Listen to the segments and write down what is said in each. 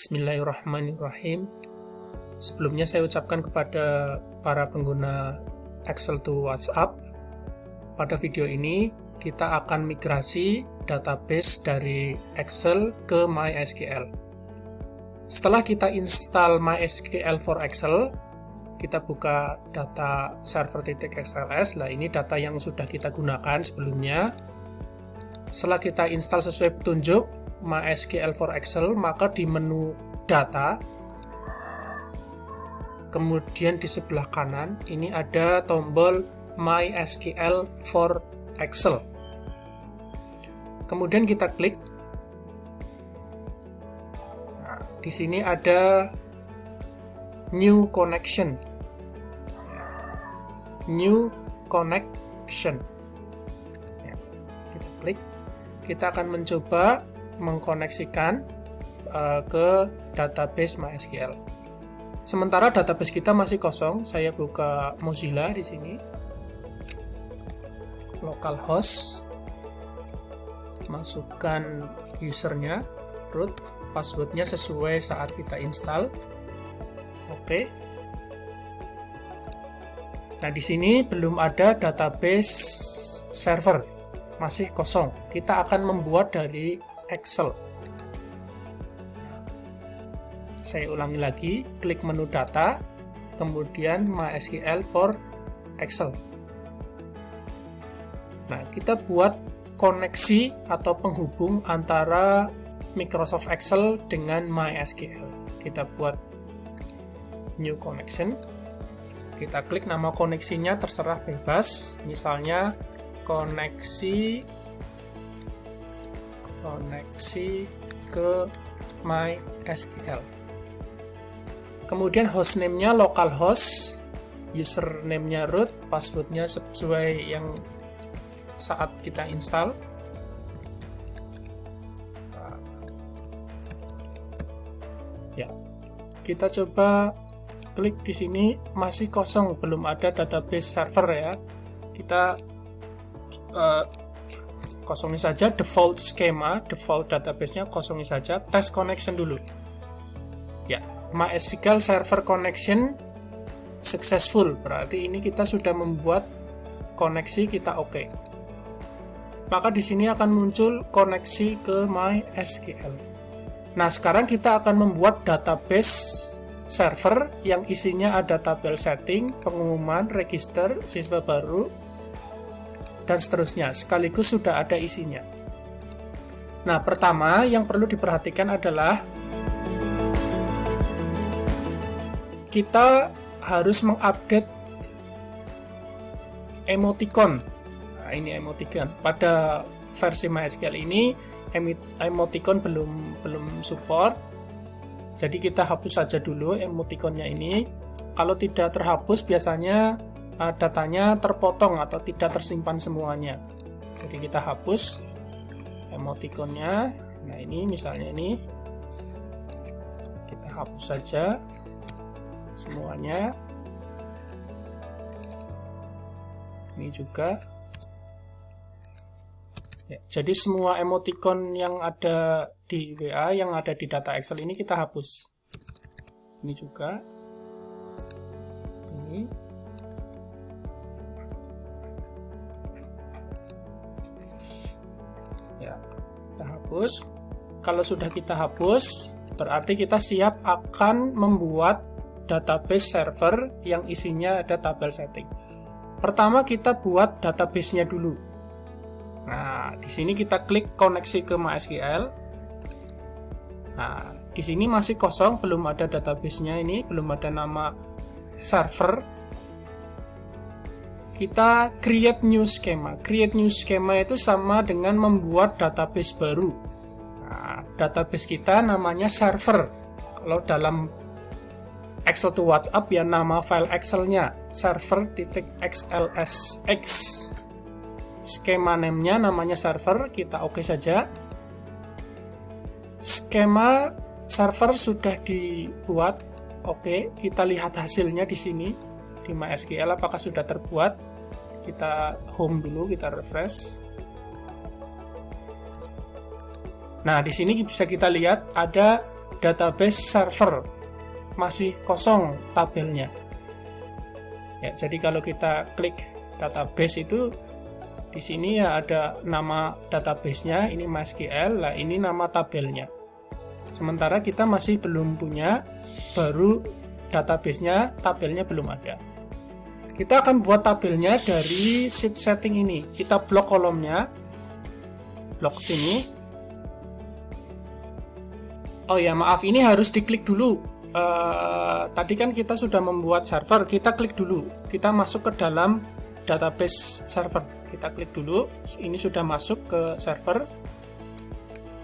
Bismillahirrahmanirrahim. Sebelumnya saya ucapkan kepada para pengguna Excel to WhatsApp, pada video ini kita akan migrasi database dari Excel ke MySQL. Setelah kita install MySQL for Excel, kita buka data server.xls. Nah, ini data yang sudah kita gunakan sebelumnya. Setelah kita install sesuai petunjuk MySQL for Excel, maka di menu data, kemudian di sebelah kanan ini ada tombol MySQL for Excel. Kemudian kita klik. Nah, di sini ada New Connection. New Connection. Ya, kita klik. Kita akan mencoba mengkoneksikan ke database MySQL. Sementara database kita masih kosong, saya buka Mozilla di sini. Localhost, masukkan usernya, root, passwordnya sesuai saat kita install. Oke. Nah, di sini belum ada database server, masih kosong. Kita akan membuat dari Excel. Saya ulangi lagi, klik menu data, kemudian MySQL for Excel. Nah, kita buat koneksi atau penghubung antara Microsoft Excel dengan MySQL. Kita buat new connection. Kita klik nama koneksinya, terserah bebas. Misalnya koneksi ke MySQL. Kemudian hostname-nya localhost, username-nya root, passwordnya sesuai yang saat kita install. Ya, kita coba klik di sini, masih kosong, belum ada database server ya. Kita kosongin saja default schema, default database-nya kosongin saja, test connection dulu. Ya, MySQL server connection successful, berarti ini kita sudah membuat koneksi, kita oke. Maka di sini akan muncul koneksi ke MySQL. Nah, sekarang kita akan membuat database server yang isinya ada tabel setting, pengumuman, register, siswa baru, dan seterusnya, sekaligus sudah ada isinya. Nah, pertama yang perlu diperhatikan adalah kita harus mengupdate emoticon. Nah, ini emoticon. Pada versi MySQL ini emoticon belum support. Jadi kita hapus saja dulu emoticonnya ini. Kalau tidak terhapus, biasanya datanya terpotong atau tidak tersimpan semuanya. Jadi kita hapus emoticonnya. Nah, ini misalnya ini kita hapus saja semuanya. Ini juga. Ya, jadi semua emoticon yang ada di WA, yang ada di data Excel ini kita hapus. Ini juga. Ini. Ya, kita hapus. Kalau sudah kita hapus, berarti kita siap akan membuat database server yang isinya ada tabel setting. Pertama kita buat database-nya dulu. Nah, di sini kita klik koneksi ke MySQL. Nah, di sini masih kosong, belum ada database-nya ini, belum ada nama server. Kita create new schema. Create new schema itu sama dengan membuat database baru. Nah, database kita namanya server. Kalau dalam Excel to WhatsApp ya nama file Excel-nya server.xlsx. Skema name-nya namanya server, kita oke saja. Skema server sudah dibuat. Oke, kita lihat hasilnya di sini di MySQL apakah sudah terbuat. Kita home dulu, kita refresh. Nah, di sini bisa kita lihat ada database server, masih kosong tabelnya. Ya, jadi kalau kita klik database itu di sini ya ada nama database-nya, ini MySQL, lah ini nama tabelnya. Sementara kita masih belum punya, baru database-nya, tabelnya belum ada. Kita akan buat tabelnya dari sheet setting ini. Kita blok kolomnya, blok sini. Oh ya, maaf, ini harus diklik dulu. Tadi kan kita sudah membuat server, kita klik dulu. Kita masuk ke dalam database server. Kita klik dulu, ini sudah masuk ke server.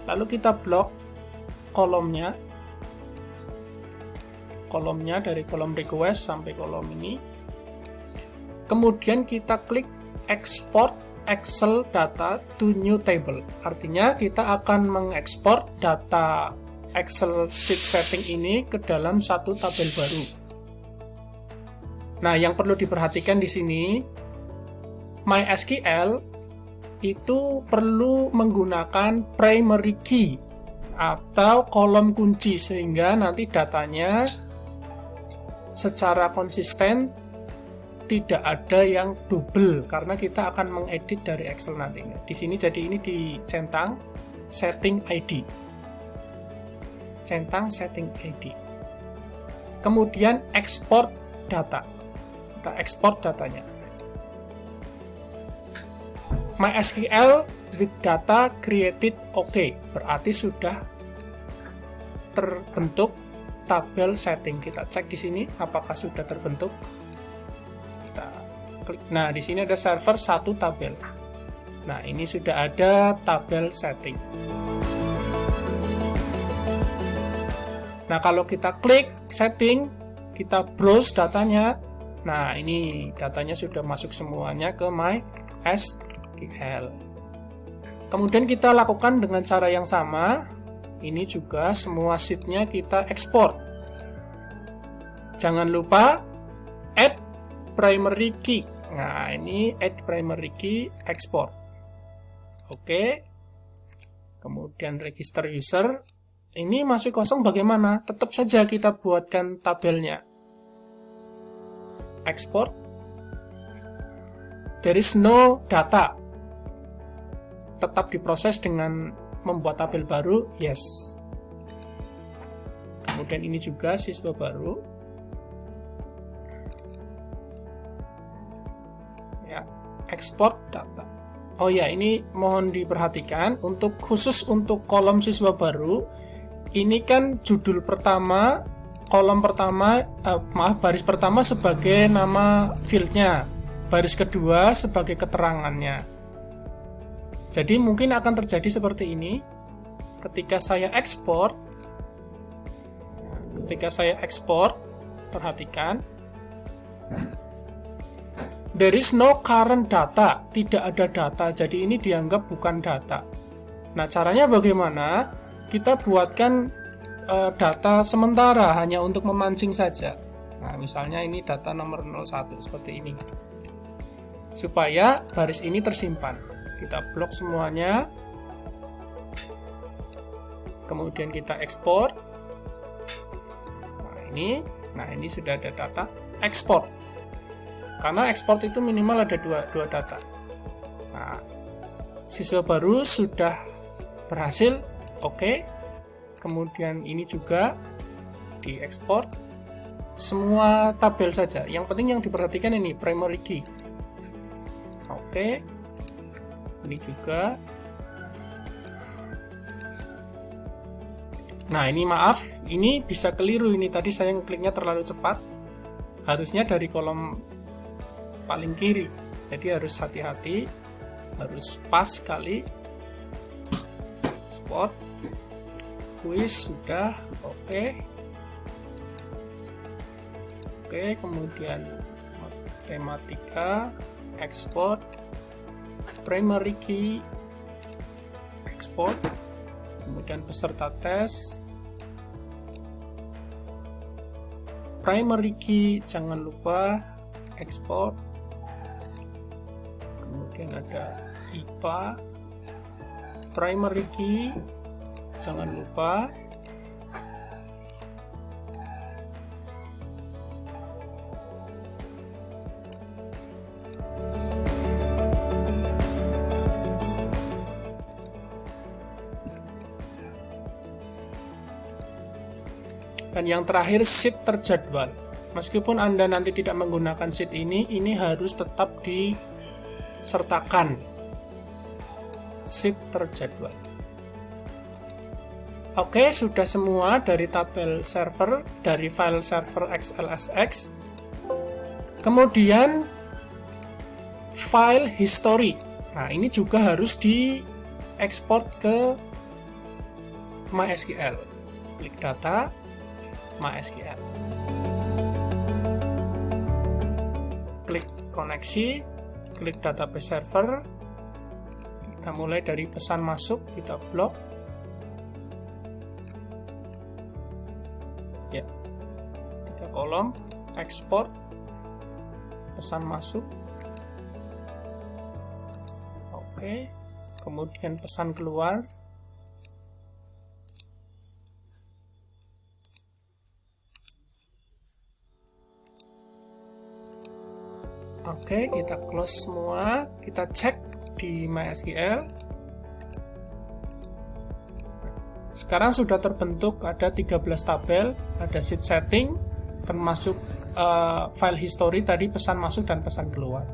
Lalu kita blok kolomnya dari kolom request sampai kolom ini. Kemudian kita klik export Excel data to new table. Artinya kita akan mengekspor data Excel sheet setting ini ke dalam satu tabel baru. Nah, yang perlu diperhatikan di sini, MySQL itu perlu menggunakan primary key atau kolom kunci, sehingga nanti datanya secara konsisten tidak ada yang double, karena kita akan mengedit dari Excel nantinya. Di sini jadi ini dicentang setting ID. Centang setting ID. Kemudian export data. Kita ekspor datanya. MySQL with data created OK, berarti sudah terbentuk tabel setting. Kita cek di sini apakah sudah terbentuk. Kita klik. Nah, di sini ada server 1 tabel. Nah, ini sudah ada tabel setting. Nah, kalau kita klik setting, kita browse datanya. Nah, ini datanya sudah masuk semuanya ke MySQL. Kemudian kita lakukan dengan cara yang sama. Ini juga semua sheet-nya kita ekspor. Jangan lupa add primary key. Nah, ini add primary key, export. Oke. Kemudian register user. Ini masih kosong bagaimana? Tetap saja kita buatkan tabelnya. Export. There is no data. Tetap diproses dengan membuat tabel baru, yes. Kemudian ini juga siswa baru. Ya, export data. Oh ya, ini mohon diperhatikan khusus untuk kolom siswa baru. Ini kan judul pertama, kolom pertama, baris pertama sebagai nama fieldnya, baris kedua sebagai keterangannya. Jadi mungkin akan terjadi seperti ini ketika saya ekspor. Perhatikan, there is no current data, tidak ada data, jadi ini dianggap bukan data. Nah, caranya bagaimana? Kita buatkan data sementara hanya untuk memancing saja. Nah, misalnya ini data nomor 01 seperti ini, supaya baris ini tersimpan. Kita blok semuanya, kemudian kita ekspor. Nah ini sudah ada data ekspor. Karena ekspor itu minimal ada dua data. Nah, siswa baru sudah berhasil. Oke. Kemudian ini juga diekspor. Semua tabel saja. Yang penting yang diperhatikan ini primary key. Oke. Ini juga. Nah, ini maaf, ini bisa keliru ini. Tadi saya ngekliknya terlalu cepat. Harusnya dari kolom paling kiri. Jadi harus hati-hati. Harus pas sekali. Spot. Quiz sudah. Oke. Oke, kemudian matematika, export, primary key, export, kemudian peserta tes, primary key, jangan lupa export, kemudian ada IPA, primary key, jangan lupa Dan yang terakhir sheet terjadwal. Meskipun Anda nanti tidak menggunakan sheet ini harus tetap disertakan sheet terjadwal. Oke, sudah semua dari tabel server, dari file server XLSX. Kemudian file history. Nah, ini juga harus diekspor ke MySQL. Klik data, MySQL. Klik koneksi, klik database server. Kita mulai dari pesan masuk, kita blok. Ya, 3 kolom, ekspor, pesan masuk. Oke, kemudian pesan keluar. Oke, kita close semua, kita cek di MySQL. Sekarang sudah terbentuk ada 13 tabel, ada sheet setting, termasuk file history tadi, pesan masuk dan pesan keluar.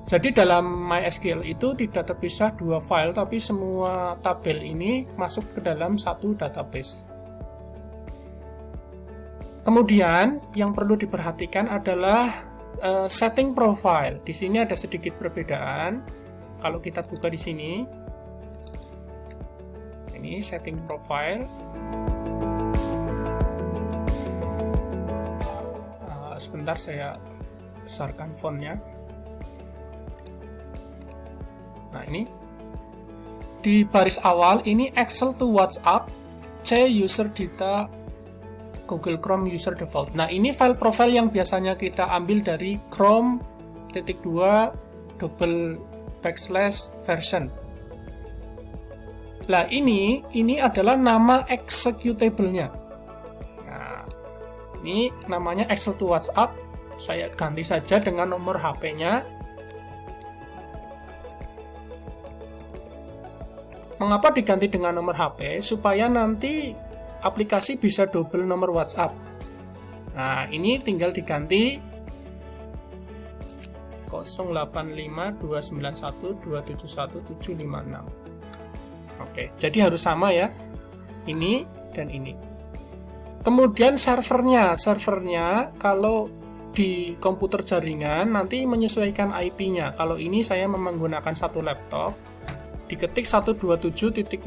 Jadi dalam MySQL itu tidak terpisah 2 file, tapi semua tabel ini masuk ke dalam satu database. Kemudian yang perlu diperhatikan adalah setting profile. Di sini ada sedikit perbedaan. Kalau kita buka di sini, ini setting profile. Sebentar saya besarkan fontnya. Nah, ini di baris awal ini Excel to WhatsApp, C user data, Google Chrome user default. Nah, ini file profile yang biasanya kita ambil dari Chrome://version. Nah, ini adalah nama executable-nya. Nah, ini namanya Excel to WhatsApp. Saya ganti saja dengan nomor HP-nya. Mengapa diganti dengan nomor HP? Supaya nanti aplikasi bisa double nomor WhatsApp. Nah, ini tinggal diganti 085291271756. Oke, jadi harus sama ya. Ini dan ini. Kemudian servernya kalau di komputer jaringan nanti menyesuaikan IP-nya. Kalau ini saya menggunakan satu laptop, diketik 127.0.0.1.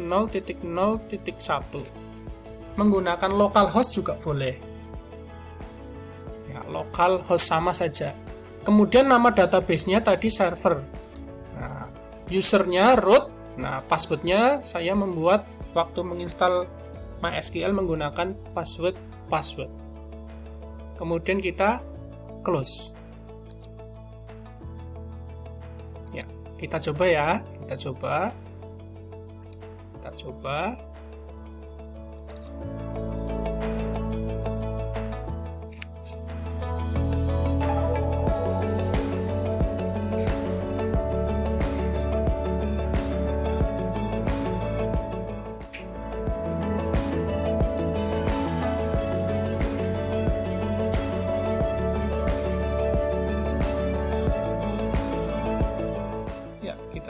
Menggunakan localhost juga boleh. Ya, localhost sama saja. Kemudian nama database-nya tadi server. Nah, usernya root. Nah, password-nya saya membuat waktu menginstal MySQL menggunakan password. Kemudian kita close. Ya, kita coba ya. Kita coba.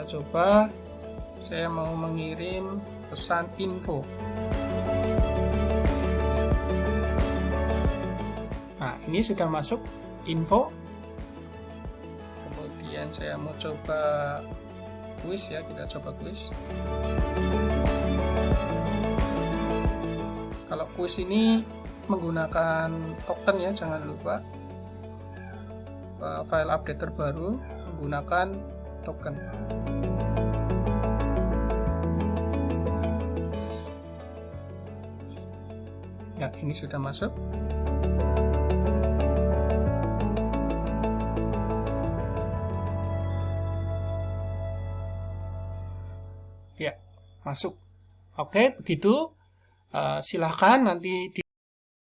Coba saya mau mengirim pesan info. Nah, ini sudah masuk info. Kemudian saya mau coba quiz ya, kita coba quiz. Kalau quiz ini menggunakan token ya, jangan lupa. File update terbaru menggunakan token. Ya, ini sudah masuk. Ya, masuk. Oke, begitu. Silahkan nanti